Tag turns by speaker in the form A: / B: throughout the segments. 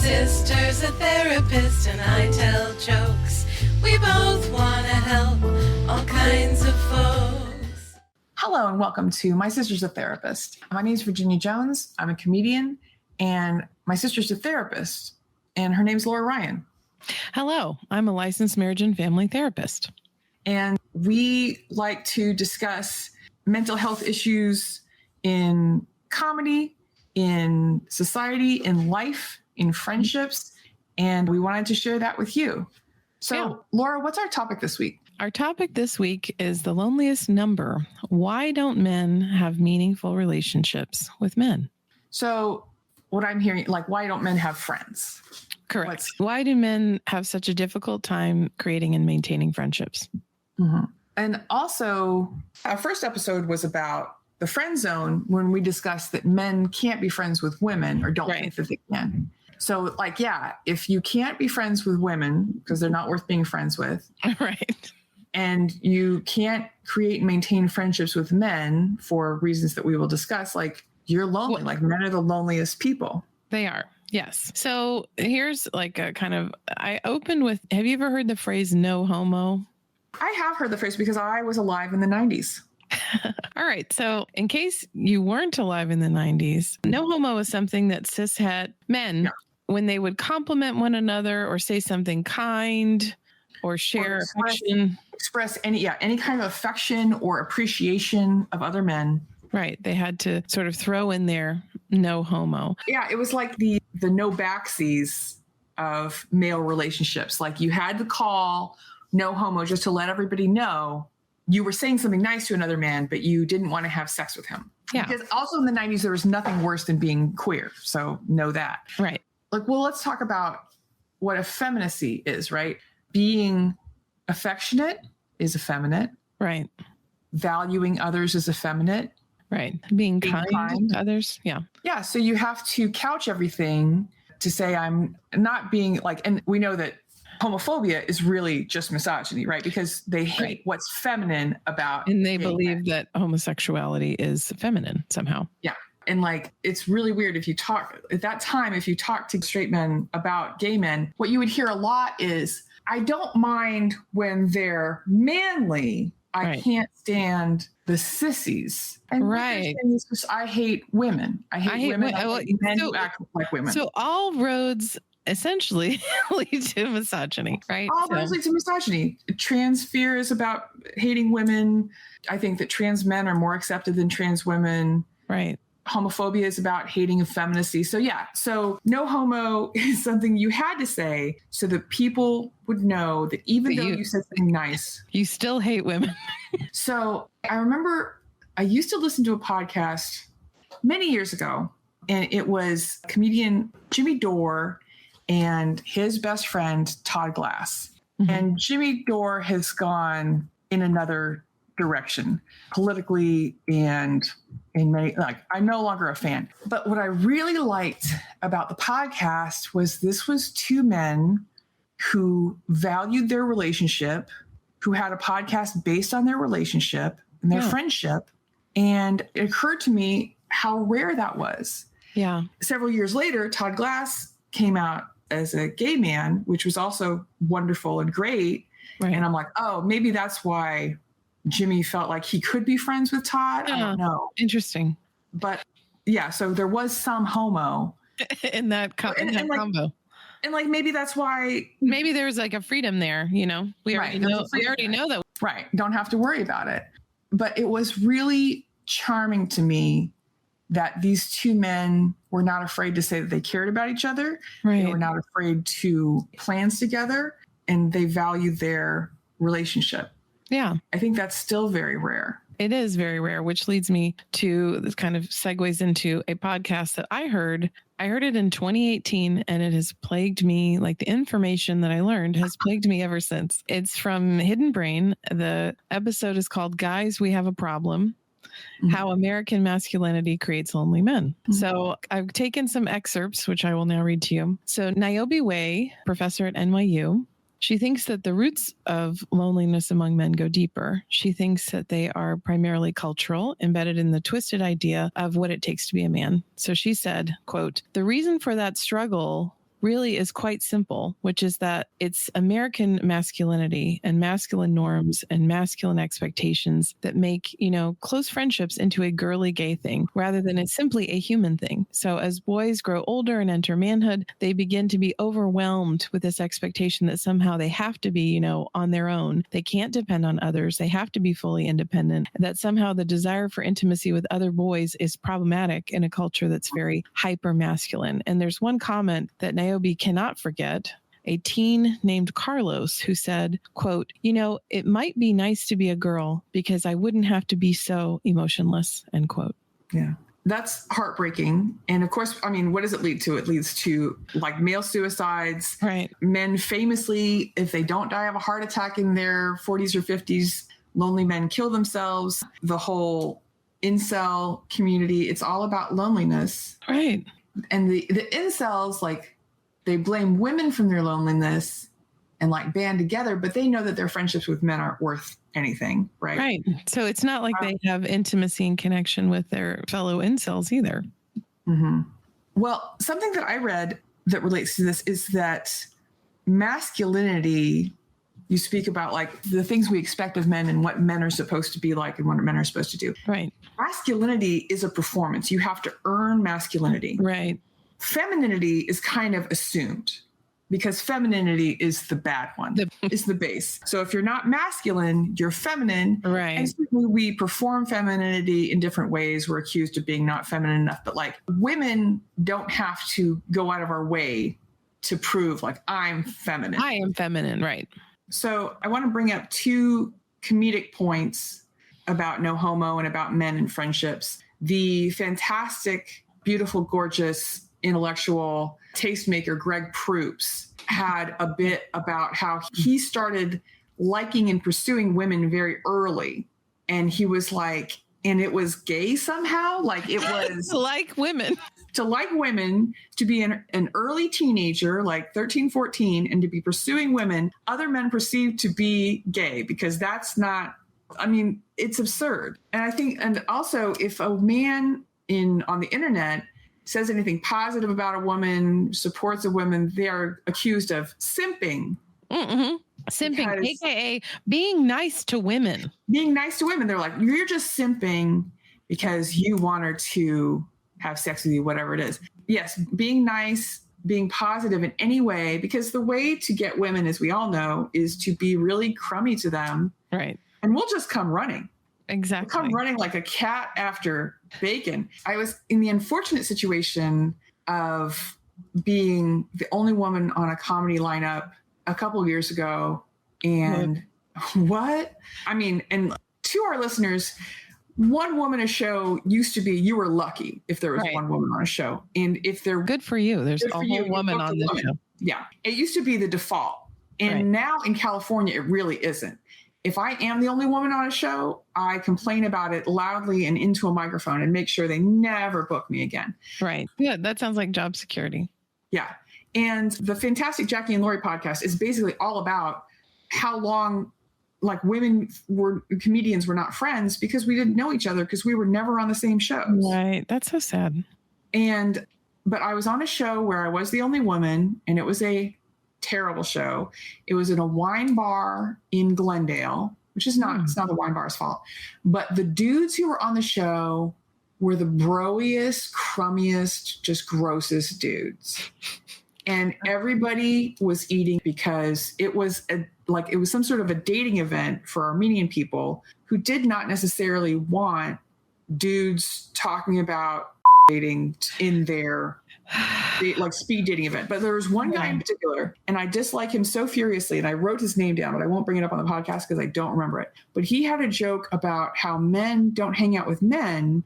A: sister's a therapist and I tell jokes. We both want to help all kinds of folks.
B: Hello and welcome to My Sister's a Therapist. My name is Virginia Jones. I'm a comedian and my sister's a therapist and her name's Laurie Ryan.
C: Hello, I'm a licensed marriage and family therapist.
B: And we like to discuss mental health issues in comedy, in society, in life, in friendships, and we wanted to share that with you. So, Laura, what's our topic this week?
C: Our topic this week is the loneliest number. Why don't men have meaningful relationships with men?
B: So, what I'm hearing, like, why don't men have friends?
C: Correct. Why do men have such a difficult time creating and maintaining friendships?
B: Mm-hmm. And also, our first episode was about the friend zone when we discussed that men can't be friends with women or don't think that they can. So, like, if you can't be friends with women because they're not worth being friends with.
C: Right.
B: And you can't create and maintain friendships with men for reasons that we will discuss, like, you're lonely. Like, men are the loneliest people.
C: They are. Yes. So here's like a kind of, I opened with, have you ever heard the phrase no homo?
B: I have heard the phrase because I was alive in the 90s.
C: All right. So in case you weren't alive in the 90s, no homo is something that cishet men, when they would compliment one another or say something kind or share
B: express any kind of affection or appreciation of other men.
C: Right. They had to sort of throw in there no homo.
B: Yeah. It was like the no backsies of male relationships. Like, you had to call no homo just to let everybody know you were saying something nice to another man, but you didn't want to have sex with him. Yeah. Because also in the 90s, there was nothing worse than being queer. So know that.
C: Right.
B: Like, well, let's talk about what effeminacy is, right? Being affectionate is effeminate.
C: Right.
B: Valuing others is effeminate.
C: Right. Being kind to others. Yeah.
B: Yeah. So you have to couch everything to say I'm not being like, and we know that homophobia is really just misogyny, right? Because they hate what's feminine about.
C: And they believe that homosexuality is feminine somehow.
B: Yeah. And like, it's really weird if you talk to straight men about gay men, what you would hear a lot is, I don't mind when they're manly. I can't stand the sissies. And I hate women. I hate women. Men who act like women.
C: So all roads essentially lead to misogyny, right?
B: All roads lead to misogyny. Trans fear is about hating women. I think that trans men are more accepted than trans women.
C: Right.
B: Homophobia is about hating effeminacy. So no homo is something you had to say so that people would know that even though you said something nice,
C: you still hate women.
B: So I remember I used to listen to a podcast many years ago, and it was comedian Jimmy Dore and his best friend, Todd Glass. Mm-hmm. And Jimmy Dore has gone in another direction politically and in many, like, I'm no longer a fan. But what I really liked about the podcast was this was two men who valued their relationship, who had a podcast based on their relationship and their friendship. And it occurred to me how rare that was.
C: Yeah.
B: Several years later, Todd Glass came out as a gay man, which was also wonderful and great. Right. And I'm like, oh, maybe that's why Jimmy felt like he could be friends with Todd. I don't know.
C: Interesting.
B: But yeah, so there was some homo
C: in that combo.
B: And like, maybe that's why.
C: Maybe there's like a freedom there, you know, we already know that.
B: Right. Don't have to worry about it. But it was really charming to me that these two men were not afraid to say that they cared about each other. Right. They were not afraid to plans together, and they valued their relationship.
C: Yeah.
B: I think that's still very rare.
C: It is very rare, which leads me to this kind of segues into a podcast that I heard. I heard it in 2018, and it has plagued me. Like, the information that I learned has plagued me ever since. It's from Hidden Brain. The episode is called Guys, We Have a Problem. Mm-hmm. How American Masculinity Creates Lonely Men. Mm-hmm. So I've taken some excerpts, which I will now read to you. So Niobe Way, professor at NYU, she thinks that the roots of loneliness among men go deeper. She thinks that they are primarily cultural, embedded in the twisted idea of what it takes to be a man. So she said, quote, "The reason for that struggle really is quite simple, which is that it's American masculinity and masculine norms and masculine expectations that make, close friendships into a girly gay thing rather than it's simply a human thing. So as boys grow older and enter manhood, they begin to be overwhelmed with this expectation that somehow they have to be, on their own. They can't depend on others. They have to be fully independent. That somehow the desire for intimacy with other boys is problematic in a culture that's very hyper masculine. And there's one comment that Niobe cannot forget. A teen named Carlos who said, quote, it might be nice to be a girl because I wouldn't have to be so emotionless, end quote.
B: Yeah. That's heartbreaking. And of course, what does it lead to? It leads to like male suicides.
C: Right.
B: Men famously, if they don't die of a heart attack in their 40s or 50s, lonely men kill themselves. The whole incel community, it's all about loneliness.
C: Right.
B: And the incels, like, they blame women from their loneliness and like band together, but they know that their friendships with men aren't worth anything, right?
C: Right. So it's not like they have intimacy and connection with their fellow incels either.
B: Mm-hmm. Well, something that I read that relates to this is that masculinity, you speak about like the things we expect of men and what men are supposed to be like and what men are supposed to do.
C: Right.
B: Masculinity is a performance. You have to earn masculinity.
C: Right.
B: Femininity is kind of assumed because femininity is the bad one. It's the base. So if you're not masculine, you're feminine.
C: Right.
B: And certainly we perform femininity in different ways. We're accused of being not feminine enough, but like women don't have to go out of our way to prove like I'm feminine.
C: I am feminine. Right.
B: So I want to bring up two comedic points about no homo and about men and friendships. The fantastic, beautiful, gorgeous, intellectual tastemaker Greg Proops had a bit about how he started liking and pursuing women very early. And he was like, and it was gay somehow. Like it was
C: like women.
B: To like women, to be an early teenager, like 13, 14, and to be pursuing women, other men perceived to be gay because that's not, it's absurd. And I think, and also if a man on the internet says anything positive about a woman, supports a woman, they are accused of simping.
C: Mm-hmm. Simping, aka being nice to women.
B: Being nice to women. They're like, you're just simping because you want her to have sex with you, whatever it is. Yes, being nice, being positive in any way, because the way to get women, as we all know, is to be really crummy to them.
C: Right.
B: And we'll just come running.
C: Exactly.
B: We'll come running like a cat after bacon. I was in the unfortunate situation of being the only woman on a comedy lineup a couple of years ago. And what? And to our listeners, one woman a show used to be, you were lucky if there was one woman on a show. And if there
C: good for you, there's a whole woman on the show.
B: Yeah. It used to be the default. And now in California, it really isn't. If I am the only woman on a show, I complain about it loudly and into a microphone and make sure they never book me again.
C: Right. Yeah. That sounds like job security.
B: Yeah. And the fantastic Jackie and Laurie podcast is basically all about how long like comedians were not friends because we didn't know each other because we were never on the same shows.
C: Right. That's so sad.
B: But I was on a show where I was the only woman and it was a terrible show. It was in a wine bar in Glendale, which is not, it's not the wine bar's fault. But the dudes who were on the show were the broiest, crummiest, just grossest dudes. And everybody was eating because it was some sort of a dating event for Armenian people who did not necessarily want dudes talking about dating in their like speed dating event. But there was one guy in particular, and I dislike him so furiously, and I wrote his name down, but I won't bring it up on the podcast because I don't remember it. But he had a joke about how men don't hang out with men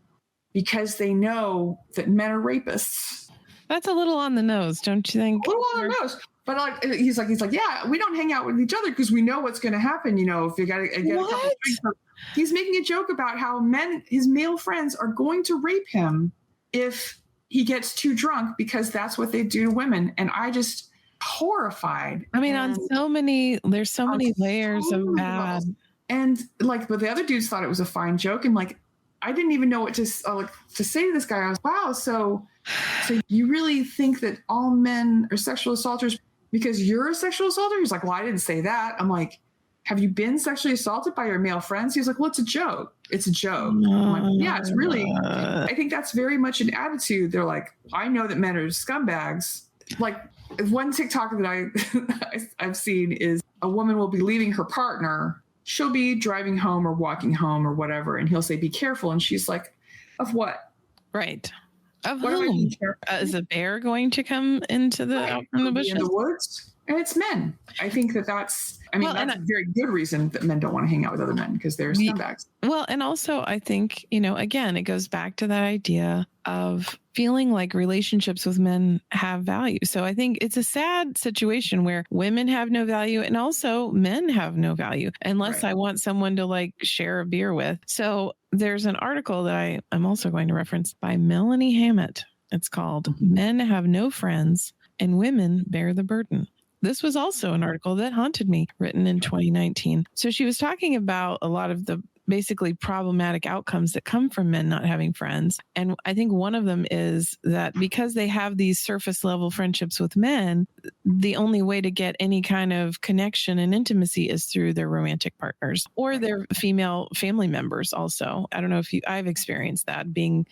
B: because they know that men are rapists. That's
C: a little on the nose, don't you think?
B: A little on the nose. But he's like, yeah, we don't hang out with each other because we know what's going to happen. You know, if you got to get a couple of drinks. He's making a joke about how his male friends are going to rape him if he gets too drunk because that's what they do to women. And I just horrified.
C: There's so many layers of bad.
B: And but the other dudes thought it was a fine joke. And I didn't even know what to say to this guy. I was, wow. So So you really think that all men are sexual assaulters because you're a sexual assaulter? He's like, well, I didn't say that. I'm like, have you been sexually assaulted by your male friends? He's like, well, it's a joke. It's a joke. I'm like, yeah, it's really, I think that's very much an attitude. They're like, I know that men are scumbags. Like one TikTok that I've seen is a woman will be leaving her partner. She'll be driving home or walking home or whatever. And he'll say, be careful. And she's like, of what?
C: Right. Of
B: what
C: whom? Is a bear going to come into the out from the bushes?
B: In the woods? And it's men. I think that's a very good reason that men don't want to hang out with other men because they're scumbags.
C: Well, and also I think, again, it goes back to that idea of feeling like relationships with men have value. So I think it's a sad situation where women have no value and also men have no value unless I want someone to like share a beer with. So there's an article that I'm also going to reference by Melanie Hamlett. It's called Men Have No Friends and Women Bear the Burden. This was also an article that haunted me, written in 2019. So she was talking about a lot of the basically problematic outcomes that come from men not having friends. And I think one of them is that because they have these surface level friendships with men, the only way to get any kind of connection and intimacy is through their romantic partners or their female family members also. I don't know if I've experienced that being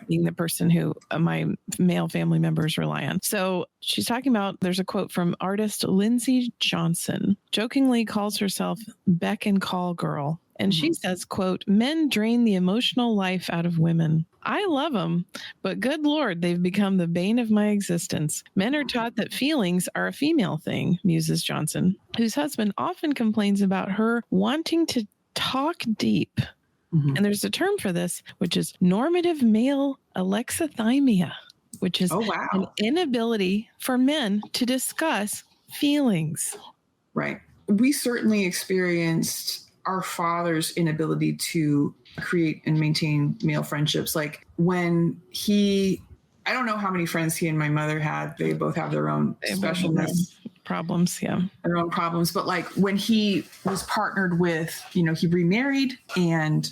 C: the person who my male family members rely on. So she's talking about, there's a quote from artist Lindsay Johnson, jokingly calls herself Beck and Call Girl. And she says, quote, men drain the emotional life out of women. I love them, but good Lord, they've become the bane of my existence. Men are taught that feelings are a female thing, muses Johnson, whose husband often complains about her wanting to talk deep. And there's a term for this, which is normative male alexithymia, which is an inability for men to discuss feelings.
B: Right. We certainly experienced our father's inability to create and maintain male friendships. Like when I don't know how many friends he and my mother had. They both have their own specialness.
C: Problems, yeah.
B: Their own problems. But like when he was partnered with, he remarried and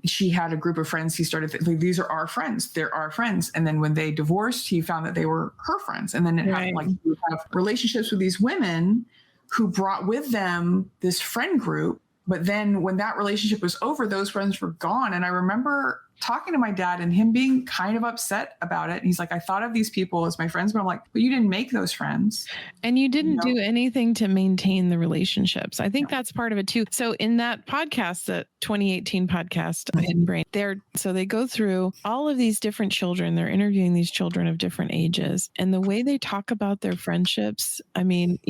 B: she had a group of friends, he started these are our friends. They're our friends. And then when they divorced, he found that they were her friends. And then it happened like he would have relationships with these women who brought with them this friend group. But then when that relationship was over, those friends were gone. And I remember talking to my dad and him being kind of upset about it. And he's like, I thought of these people as my friends, but I'm like, but you didn't make those friends.
C: And you didn't do anything to maintain the relationships. I think that's part of it too. So in that podcast, that 2018 podcast, Hidden Brain, they go through all of these different children. They're interviewing these children of different ages. And the way they talk about their friendships, I mean,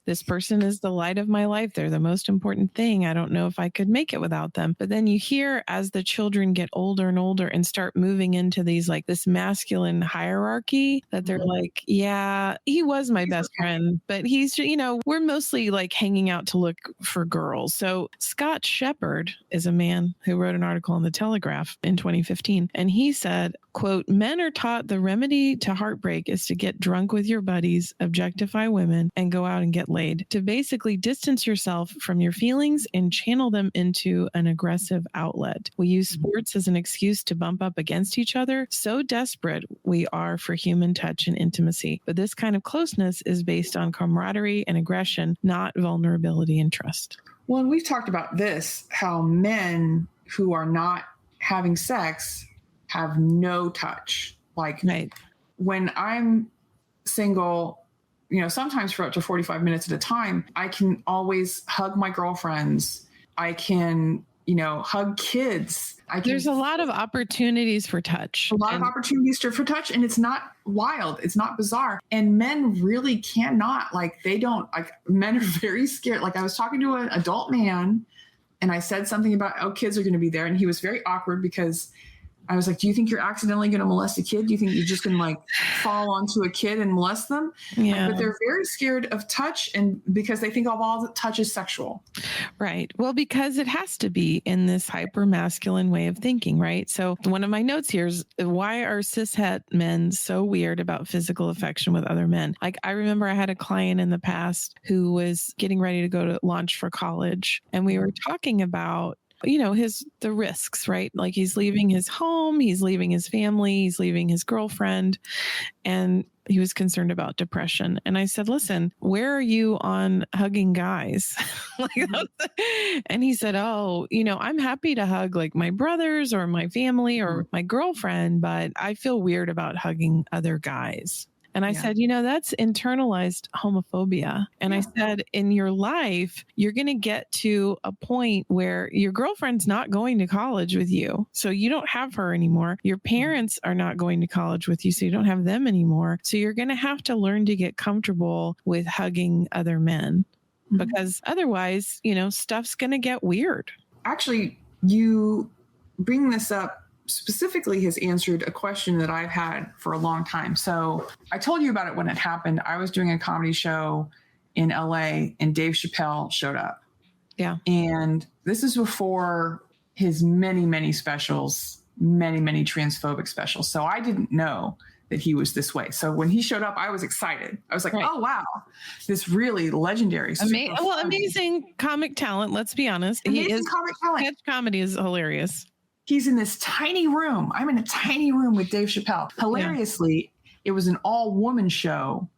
C: this person is the light of my life. They're the most important thing. I don't know if I could make it without them. But then you hear as the children get older and older and start moving into these like this masculine hierarchy that they're like, yeah, he was my best friend, but he's, we're mostly like hanging out to look for girls. So Scott Shepard is a man who wrote an article in the Telegraph in 2015. And he said, quote, men are taught the remedy to heartbreak is to get drunk with your buddies, objectify women, and go out and get laid, to basically distance yourself from your feelings and channel them into an aggressive outlet. We use sports as an excuse to bump up against each other. So desperate we are for human touch and intimacy. But this kind of closeness is based on camaraderie and aggression, not vulnerability and trust.
B: Well, and we've talked about this, how men who are not having sex have no touch. Like when I'm single, sometimes for up to 45 minutes at a time, I can always hug my girlfriends. I can, hug kids.
C: There's a lot of opportunities for touch.
B: A lot of opportunities for touch. And it's not wild. It's not bizarre. And men really cannot, men are very scared. Like I was talking to an adult man and I said something about, kids are going to be there. And he was very awkward because I was like, do you think you're accidentally going to molest a kid? Do you think you're just going to fall onto a kid and molest them?
C: Yeah.
B: But they're very scared of touch and because they think of all the touch is sexual.
C: Right. Well, because it has to be in this hyper masculine way of thinking, right? So one of my notes here is why are cishet men so weird about physical affection with other men? Like I remember I had a client in the past who was getting ready to go to launch for college and we were talking about the risks, right? Like he's leaving his home, he's leaving his family, he's leaving his girlfriend, and he was concerned about depression. And I said, listen, where are you on hugging guys? And he said, oh, I'm happy to hug like my brothers or my family or my girlfriend, but I feel weird about hugging other guys. And I said, that's internalized homophobia. And I said, in your life, you're going to get to a point where your girlfriend's not going to college with you. So you don't have her anymore. Your parents are not going to college with you. So you don't have them anymore. So you're going to have to learn to get comfortable with hugging other men because otherwise, stuff's going to get weird.
B: Actually, you bring this up specifically has answered a question that I've had for a long time. So I told you about it when it happened. I was doing a comedy show in LA and Dave Chappelle showed up.
C: Yeah.
B: And this is before his many, many specials, many, many transphobic specials. So I didn't know that he was this way. So when he showed up, I was excited. I was like, oh, wow, this really legendary.
C: Amazing comic talent. Let's be honest.
B: Amazing comic talent.
C: Sketch comedy is hilarious.
B: He's in this tiny room. I'm in a tiny room with Dave Chappelle. Hilariously, it was an all-woman show.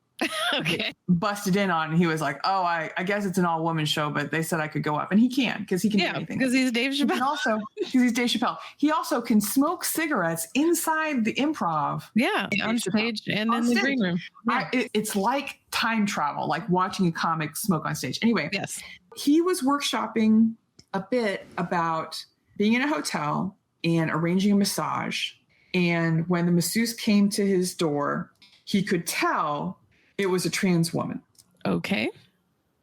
C: Okay.
B: Busted in on, and he was like, oh, I guess it's an all-woman show, but they said I could go up. And he can, because he can do anything.
C: Because he's Dave Chappelle.
B: Because he's Dave Chappelle. He also can smoke cigarettes inside the improv.
C: Yeah, on stage and in the green room. Yeah.
B: It's like time travel, like watching a comic smoke on stage. Anyway,
C: yes,
B: he was workshopping a bit about being in a hotel and arranging a massage. And when the masseuse came to his door, he could tell it was a trans woman.
C: Okay.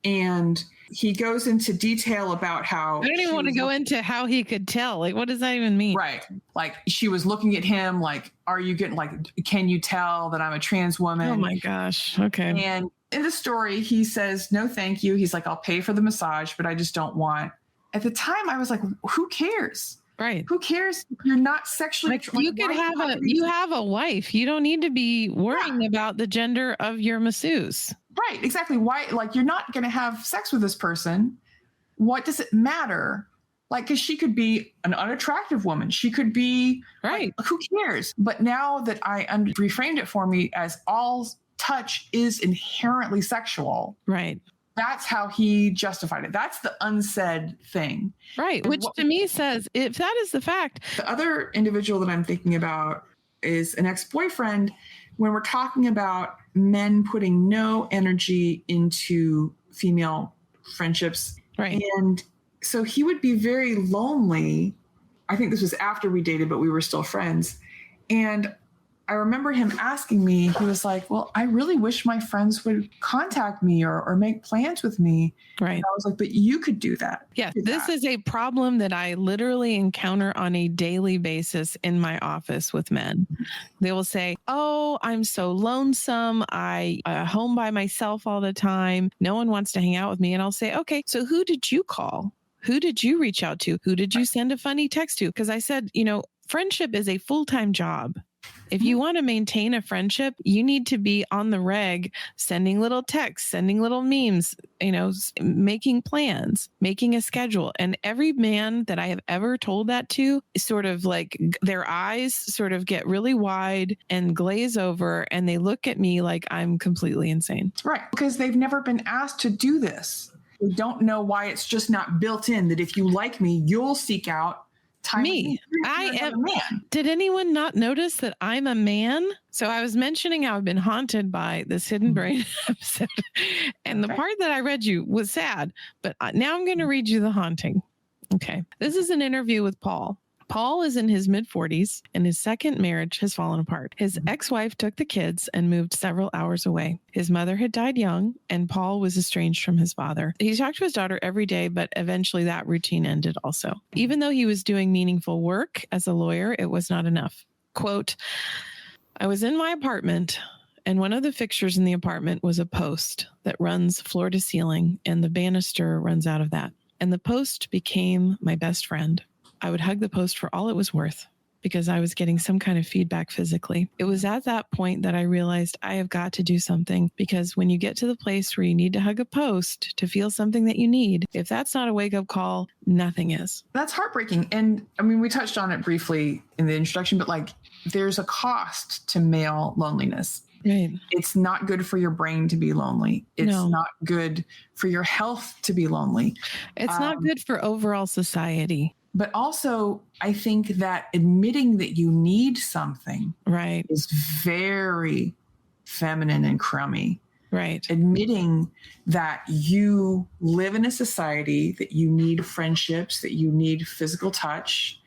B: And he goes into detail about how...
C: I don't even want to go into how he could tell. Like, what does that even mean?
B: Right. Like, she was looking at him like, are you getting, like, can you tell that I'm a trans woman?
C: Oh, my gosh. Okay.
B: And in the story, he says, no, thank you. He's like, I'll pay for the massage, but I just don't want... At the time, I was like, who cares?
C: Right.
B: Who cares? You're not sexually.
C: You have a wife. You don't need to be worrying about the gender of your masseuse.
B: Right. Exactly. Why? Like, you're not going to have sex with this person. What does it matter? Like, because she could be an unattractive woman. She could be
C: right.
B: Like, who cares? But now that I reframed it for me as all touch is inherently sexual.
C: Right.
B: That's how he justified it. That's the unsaid thing.
C: Right. Which to me says, if that is the fact.
B: The other individual that I'm thinking about is an ex-boyfriend. When we're talking about men putting no energy into female friendships.
C: Right.
B: And so he would be very lonely. I think this was after we dated, but we were still friends. And I remember him asking me, he was like, well, I really wish my friends would contact me or make plans with me.
C: Right.
B: And I was like, but you could do that.
C: Yes. This is a problem that I literally encounter on a daily basis in my office with men. They will say, oh, I'm so lonesome. I'm home by myself all the time. No one wants to hang out with me. And I'll say, okay, so who did you call? Who did you reach out to? Who did you send a funny text to? Because I said, friendship is a full-time job. If you want to maintain a friendship, you need to be on the reg, sending little texts, sending little memes, making plans, making a schedule. And every man that I have ever told that to is sort of like their eyes sort of get really wide and glaze over and they look at me like I'm completely insane.
B: Right. Because they've never been asked to do this. They don't know why it's just not built in that if you like me, you'll seek out time.
C: Me. I am a man. Did anyone not notice that I'm a man? So I was mentioning how I've been haunted by this Hidden Brain episode. And the part that I read you was sad, but now I'm going to read you the haunting. Okay. This is an interview with Paul. Paul is in his mid-40s and his second marriage has fallen apart. His ex-wife took the kids and moved several hours away. His mother had died young and Paul was estranged from his father. He talked to his daughter every day, but eventually that routine ended also. Even though he was doing meaningful work as a lawyer, it was not enough. Quote, I was in my apartment and one of the fixtures in the apartment was a post that runs floor to ceiling and the banister runs out of that. And the post became my best friend. I would hug the post for all it was worth because I was getting some kind of feedback physically. It was at that point that I realized I have got to do something, because when you get to the place where you need to hug a post to feel something that you need, if that's not a wake-up call, nothing is.
B: That's heartbreaking. And I mean, we touched on it briefly in the introduction, but like there's a cost to male loneliness.
C: Right.
B: It's not good for your brain to be lonely. It's not good for your health to be lonely.
C: It's not good for overall society.
B: But also, I think that admitting that you need something is very feminine and crummy.
C: Right.
B: Admitting that you live in a society, that you need friendships, that you need physical touch,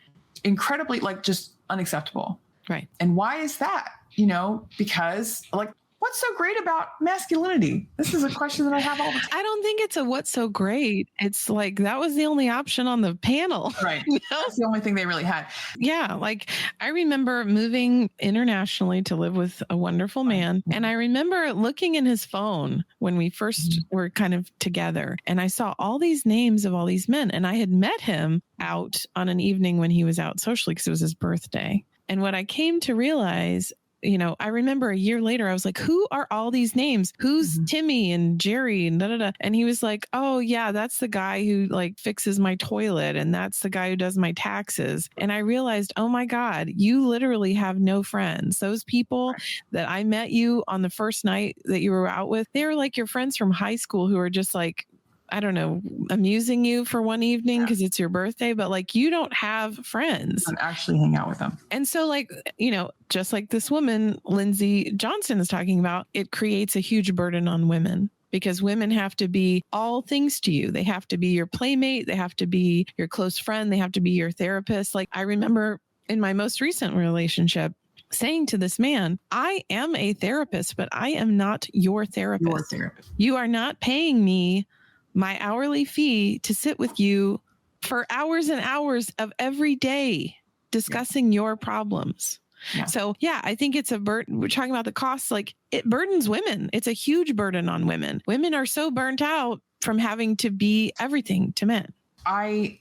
B: incredibly, like, just unacceptable.
C: Right.
B: And why is that? You know, because like, what's so great about masculinity? This is a question that I have all the time.
C: I don't think it's a what's so great. It's like that was the only option on the panel.
B: Right. You know? That's the only thing they really had.
C: Yeah. Like I remember moving internationally to live with a wonderful man. And I remember looking in his phone when we first were kind of together. And I saw all these names of all these men. And I had met him out on an evening when he was out socially because it was his birthday. And what I came to realize, you know, I remember a year later, I was like, who are all these names? Who's Timmy and Jerry and da da da? And he was like, oh yeah, that's the guy who like fixes my toilet. And that's the guy who does my taxes. And I realized, oh my God, you literally have no friends. Those people that I met you on the first night that you were out with, they were like your friends from high school who are just like, I don't know, amusing you for one evening because it's your birthday, but like you don't have friends.
B: And actually hang out with them.
C: And so like, you know, just like this woman, Lindsay Johnson is talking about, it creates a huge burden on women because women have to be all things to you. They have to be your playmate. They have to be your close friend. They have to be your therapist. Like I remember in my most recent relationship, saying to this man, I am a therapist, but I am not your therapist.
B: Your therapist.
C: You are not paying me my hourly fee to sit with you for hours and hours of every day discussing your problems. Yeah. So yeah, I think it's a burden. We're talking about the costs, like it burdens women. It's a huge burden on women. Women are so burnt out from having to be everything to men.
B: I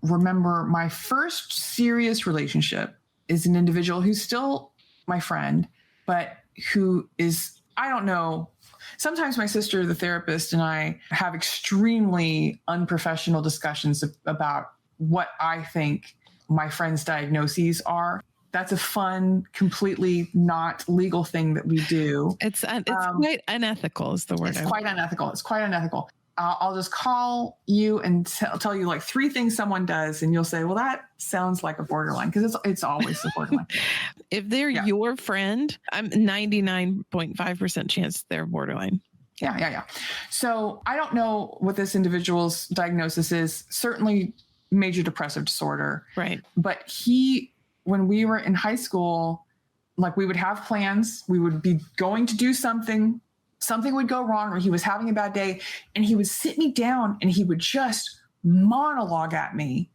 B: remember my first serious relationship is an individual who's still my friend, but who is, I don't know, sometimes my sister, the therapist, and I have extremely unprofessional discussions about what I think my friend's diagnoses are. That's a fun, completely not legal thing that we do.
C: It's quite unethical is the word.
B: It's quite unethical. It's quite unethical. I'll just call you and tell you like 3 things someone does, and you'll say, well, that sounds like a borderline, because it's always a borderline.
C: If they're your friend, I'm 99.5% chance they're borderline.
B: Yeah. So I don't know what this individual's diagnosis is. Certainly major depressive disorder.
C: Right.
B: But when we were in high school, like we would have plans, we would be going to do something would go wrong, or he was having a bad day, and he would sit me down and he would just monologue at me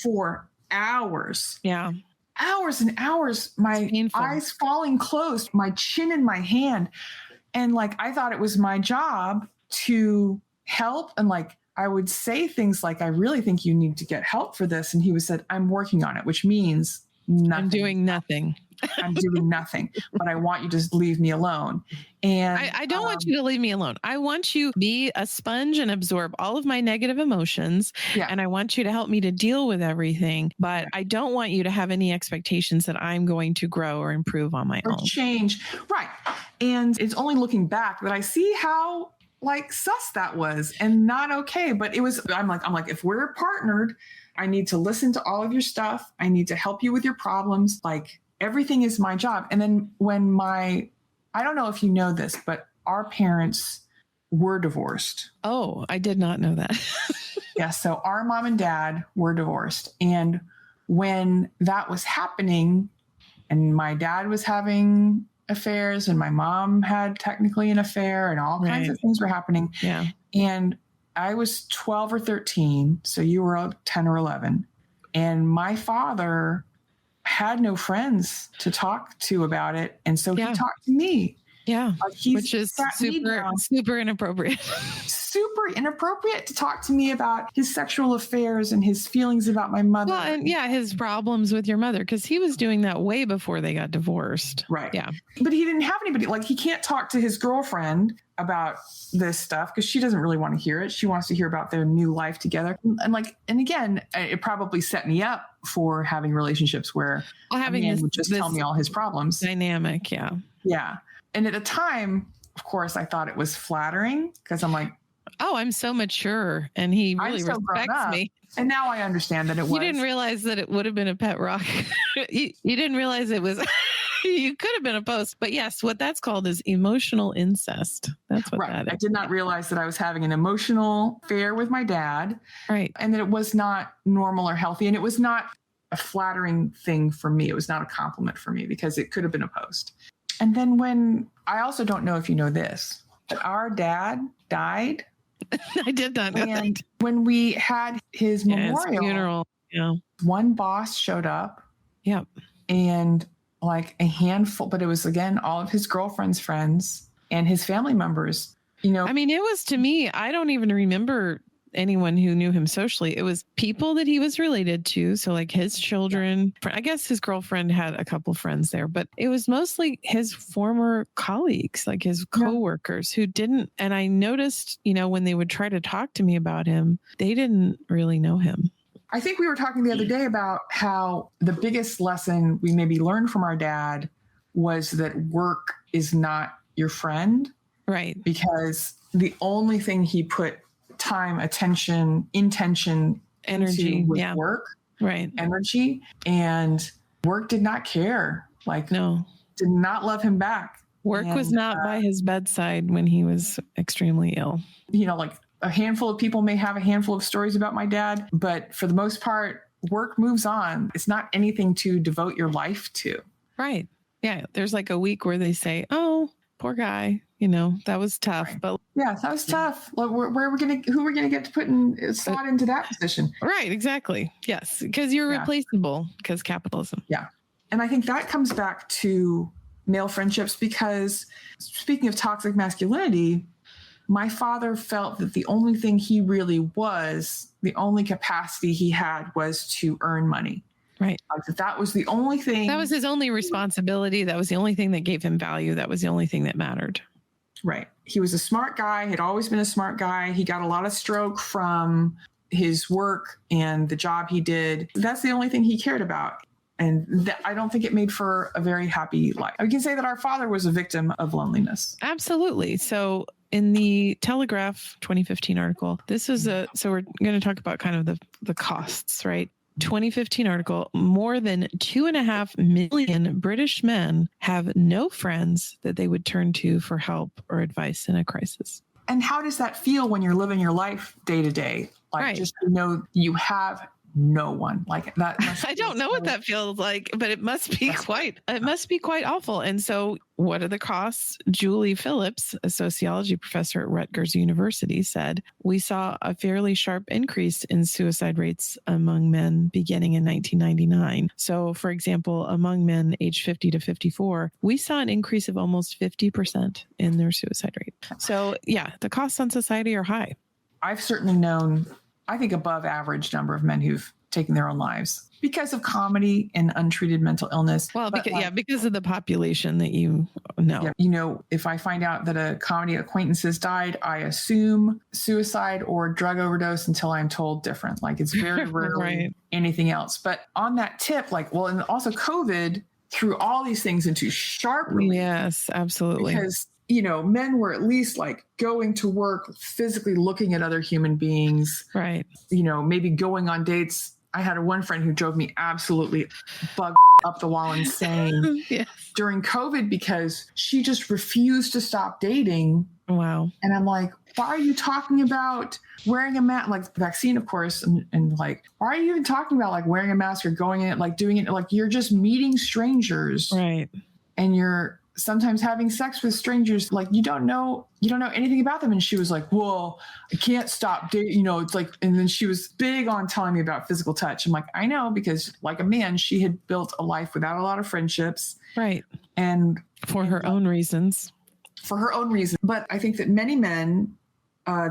B: for hours.
C: Yeah.
B: Hours and hours, my eyes falling closed, my chin in my hand. And like, I thought it was my job to help. And like, I would say things like, I really think you need to get help for this. And he would said, I'm working on it, which means nothing.
C: I'm doing nothing.
B: I'm doing nothing, but I want you to leave me alone. And
C: I don't want you to leave me alone. I want you to be a sponge and absorb all of my negative emotions. Yeah. And I want you to help me to deal with everything, but I don't want you to have any expectations that I'm going to grow or improve on my own.
B: Change. Right. And it's only looking back that I see how like sus that was and not okay. But it was, I'm like, if we're partnered, I need to listen to all of your stuff. I need to help you with your problems. Like, everything is my job. And then when I don't know if you know this, but our parents were divorced.
C: Oh, I did not know that.
B: Yeah. So our mom and dad were divorced. And when that was happening and my dad was having affairs and my mom had technically an affair and all kinds of things were happening.
C: Yeah.
B: And I was 12 or 13. So you were 10 or 11. And my father had no friends to talk to about it. And so he talked to me.
C: Yeah. Which is
B: sat me down,
C: super inappropriate.
B: super inappropriate to talk to me about his sexual affairs and his feelings about my mother.
C: Well, and his problems with your mother, because he was doing that way before they got divorced.
B: Right.
C: Yeah.
B: But he didn't have anybody. Like, he can't talk to his girlfriend about this stuff because she doesn't really want to hear it. She wants to hear about their new life together. And again, it probably set me up for having relationships where a man would just tell me all his problems.
C: Dynamic. Yeah.
B: Yeah. And at the time, of course, I thought it was flattering because I'm like,
C: oh, I'm so mature, and he really respects me.
B: And now I understand that it was.
C: You didn't realize that it would have been a pet rock. you didn't realize it was. You could have been a post, but yes, what that's called is emotional incest. That's what that is.
B: I did not realize that I was having an emotional affair with my dad.
C: Right.
B: And that it was not normal or healthy. And it was not a flattering thing for me. It was not a compliment for me because it could have been a post. And then I also don't know if you know this, but our dad died.
C: I did not know that.
B: When we had his memorial,
C: his funeral,
B: one boss showed up.
C: Yep.
B: And like a handful, but it was, again, all of his girlfriend's friends and his family members. I mean, it was, to me, I don't even remember anyone who knew him socially. It was people that he was related to. So like his children, I guess his girlfriend had a couple friends there, but it was mostly his former colleagues, like his coworkers who didn't. And I noticed, when they would try to talk to me about him, they didn't really know him. I think we were talking the other day about how the biggest lesson we maybe learned from our dad was that work is not your friend.
C: Right.
B: Because the only thing he put time, attention, intention,
C: energy
B: was work.
C: Right.
B: Energy. And work did not care. Like, no, did not love him back.
C: Work was not by his bedside when he was extremely ill.
B: Like, a handful of people may have a handful of stories about my dad, but for the most part, work moves on. It's not anything to devote your life to.
C: Right. Yeah. There's like a week where they say, oh, poor guy, that was tough.
B: Right.
C: But
B: yeah, that was tough. Like, who are we going to get to put slot into that position?
C: Right. Exactly. Yes. Because you're replaceable because capitalism.
B: Yeah. And I think that comes back to male friendships because, speaking of toxic masculinity, my father felt that the only thing he really was, the only capacity he had was to earn money.
C: Right.
B: That was the only thing.
C: That was his only responsibility. That was the only thing that gave him value. That was the only thing that mattered.
B: Right. He was a smart guy, had always been a smart guy. He got a lot of stroke from his work and the job he did. That's the only thing he cared about. And I don't think it made for a very happy life. I can say that our father was a victim of loneliness.
C: Absolutely. So in the Telegraph 2015 article, so we're going to talk about kind of the costs, right? 2015 article, more than 2.5 million British men have no friends that they would turn to for help or advice in a crisis.
B: And how does that feel when you're living your life day to day? Like,
C: right.
B: Just you have no one like that.
C: I don't know what that feels like, but it must be quite awful. And so what are the costs? Julie Phillips, a sociology professor at Rutgers University, said, we saw a fairly sharp increase in suicide rates among men beginning in 1999. So for example, among men aged 50 to 54, we saw an increase of almost 50% in their suicide rate. So yeah, the costs on society are high.
B: I've certainly known, I think, above average number of men who've taken their own lives because of comedy and untreated mental illness.
C: Well, because of the population that you know.
B: Yeah, if I find out that a comedy acquaintance has died, I assume suicide or drug overdose until I'm told different. Like, it's very rarely anything else. But on that tip, and also COVID threw all these things into sharp relief.
C: Yes, absolutely.
B: Because men were at least going to work, physically looking at other human beings.
C: Right.
B: Maybe going on dates. I had one friend who drove me absolutely bug up the wall insane during COVID because she just refused to stop dating.
C: Wow.
B: And I'm like, why are you talking about wearing a mask, like the vaccine, of course. And why are you even talking about wearing a mask or going in it, doing it? You're just meeting strangers.
C: Right.
B: And you're sometimes having sex with strangers, you don't know anything about them. And she was like, well, I can't stop dating, and then she was big on telling me about physical touch. I'm like, I know, because like a man, she had built a life without a lot of friendships.
C: Right.
B: And
C: for her own reasons.
B: for her own reason. But I think that many men,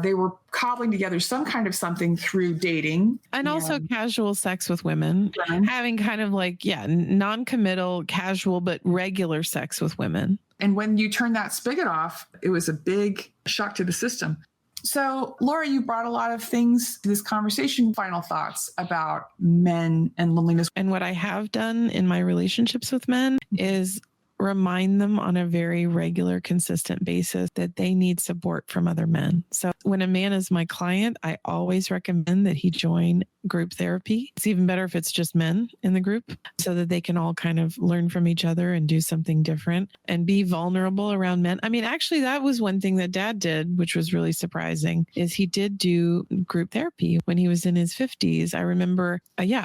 B: they were cobbling together some kind of something through dating.
C: And also casual sex with women, having kind of like, non-committal, casual, but regular sex with women.
B: And when you turn that spigot off, it was a big shock to the system. So, Laurie, you brought a lot of things to this conversation. Final thoughts about men and loneliness.
C: And what I have done in my relationships with men is remind them on a very regular, consistent basis that they need support from other men. So when a man is my client, I always recommend that he join group therapy. It's even better if it's just men in the group so that they can all kind of learn from each other and do something different and be vulnerable around men. I mean, actually, that was one thing that Dad did, which was really surprising, is he did do group therapy when he was in his 50s. I remember,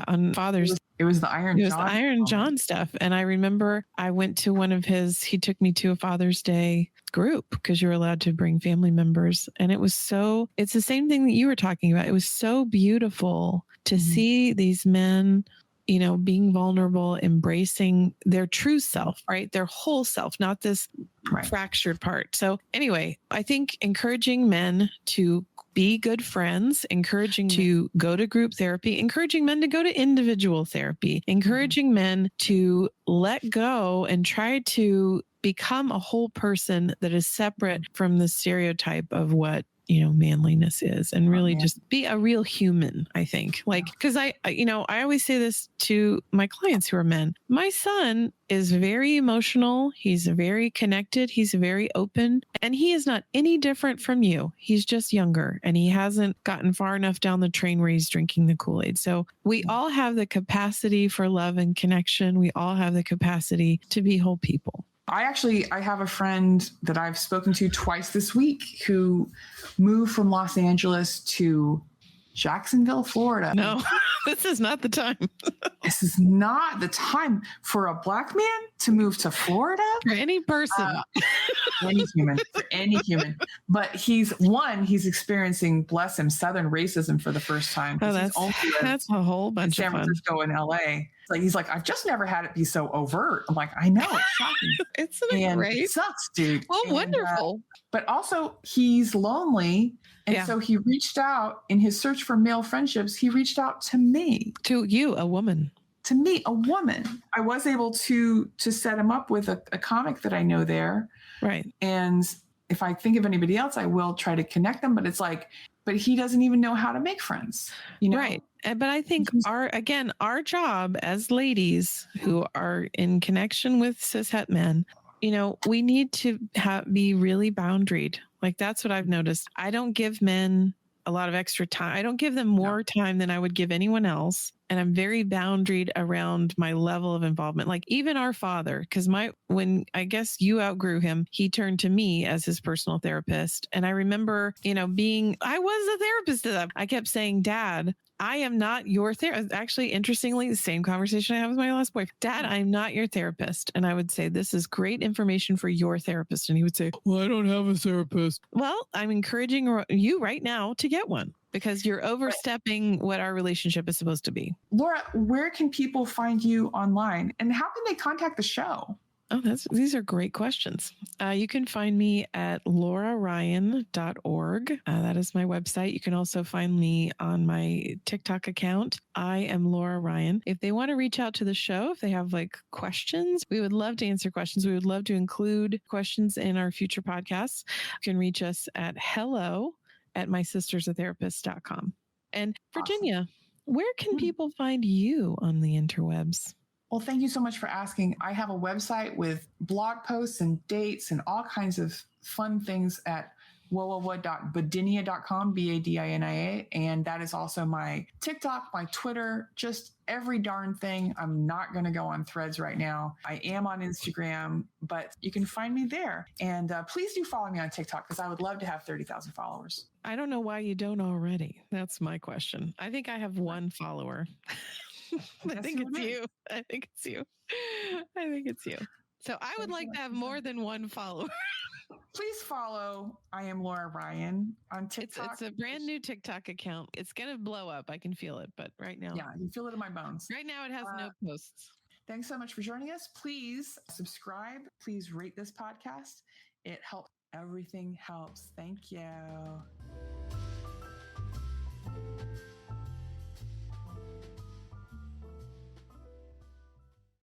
C: on Father's Day.
B: It was the Iron John.
C: It was the Iron John stuff. And I remember I went to he took me to a Father's Day group because you're allowed to bring family members. And it's the same thing that you were talking about. It was so beautiful to see these men, being vulnerable, embracing their true self, right? Their whole self, not this fractured part. So anyway, I think encouraging men to be good friends, encouraging to go to group therapy, encouraging men to go to individual therapy, encouraging men to let go and try to become a whole person that is separate from the stereotype of what manliness is, and really just be a real human, I think. Because I always say this to my clients who are men. My son is very emotional. He's very connected. He's very open, and he is not any different from you. He's just younger, and he hasn't gotten far enough down the train where he's drinking the Kool-Aid. So we all have the capacity for love and connection. We all have the capacity to be whole people.
B: I have a friend that I've spoken to twice this week who moved from Los Angeles to Jacksonville, Florida.
C: No, this is not the time.
B: This is not the time for a Black man to move to Florida.
C: For any person.
B: For any human. But he's experiencing, bless him, Southern racism for the first time.
C: Oh, that's a whole bunch of fun.
B: San Francisco and LA. He's like, I've just never had it be so overt. I'm like, I know, it's shocking.
C: It's great.
B: It sucks, dude.
C: Well, wonderful.
B: But also he's lonely. And so he reached out in his search for male friendships. He reached out to me.
C: To you, a woman.
B: To me, a woman. I was able to set him up with a comic that I know there. Right. And if I think of anybody else, I will try to connect them. But it's like, but he doesn't even know how to make friends.
C: Right. But I think our job as ladies who are in connection with cishet men, we need to be really boundaried. That's what I've noticed. I don't give men a lot of extra time. I don't give them more time than I would give anyone else. And I'm very boundaried around my level of involvement. Even our father, because when I guess you outgrew him, he turned to me as his personal therapist. And I remember, I was a therapist to them. I kept saying, Dad, I am not your therapist. Actually, interestingly, the same conversation I had with my last boyfriend. Dad, I'm not your therapist. And I would say, this is great information for your therapist. And he would say, well, I don't have a therapist. Well, I'm encouraging you right now to get one, because you're overstepping what our relationship is supposed to be.
B: Laura, where can people find you online, and how can they contact the show?
C: Oh, these are great questions. You can find me at lauraryan.org. That is my website. You can also find me on my TikTok account. I am Laura Ryan. If they want to reach out to the show, if they have questions, we would love to answer questions. We would love to include questions in our future podcasts. You can reach us at hello@mysistersatherapist.com. And Virginia, where can people find you on the interwebs?
B: Well, thank you so much for asking. I have a website with blog posts and dates and all kinds of fun things at www.badinia.com, BADINIA. And that is also my TikTok, my Twitter, just every darn thing. I'm not going to go on Threads right now. I am on Instagram, but you can find me there. And please do follow me on TikTok, because I would love to have 30,000 followers.
C: I don't know why you don't already. That's my question. I think I have one follower. I think it's you. So I would like to have more than one follower.
B: Please follow I am Laura Ryan on TikTok.
C: It's a brand new TikTok account. It's going to blow up. I can feel it. But right now.
B: Yeah, you feel it in my bones.
C: Right now it has no posts.
B: Thanks so much for joining us. Please subscribe. Please rate this podcast. It helps. Everything helps. Thank you.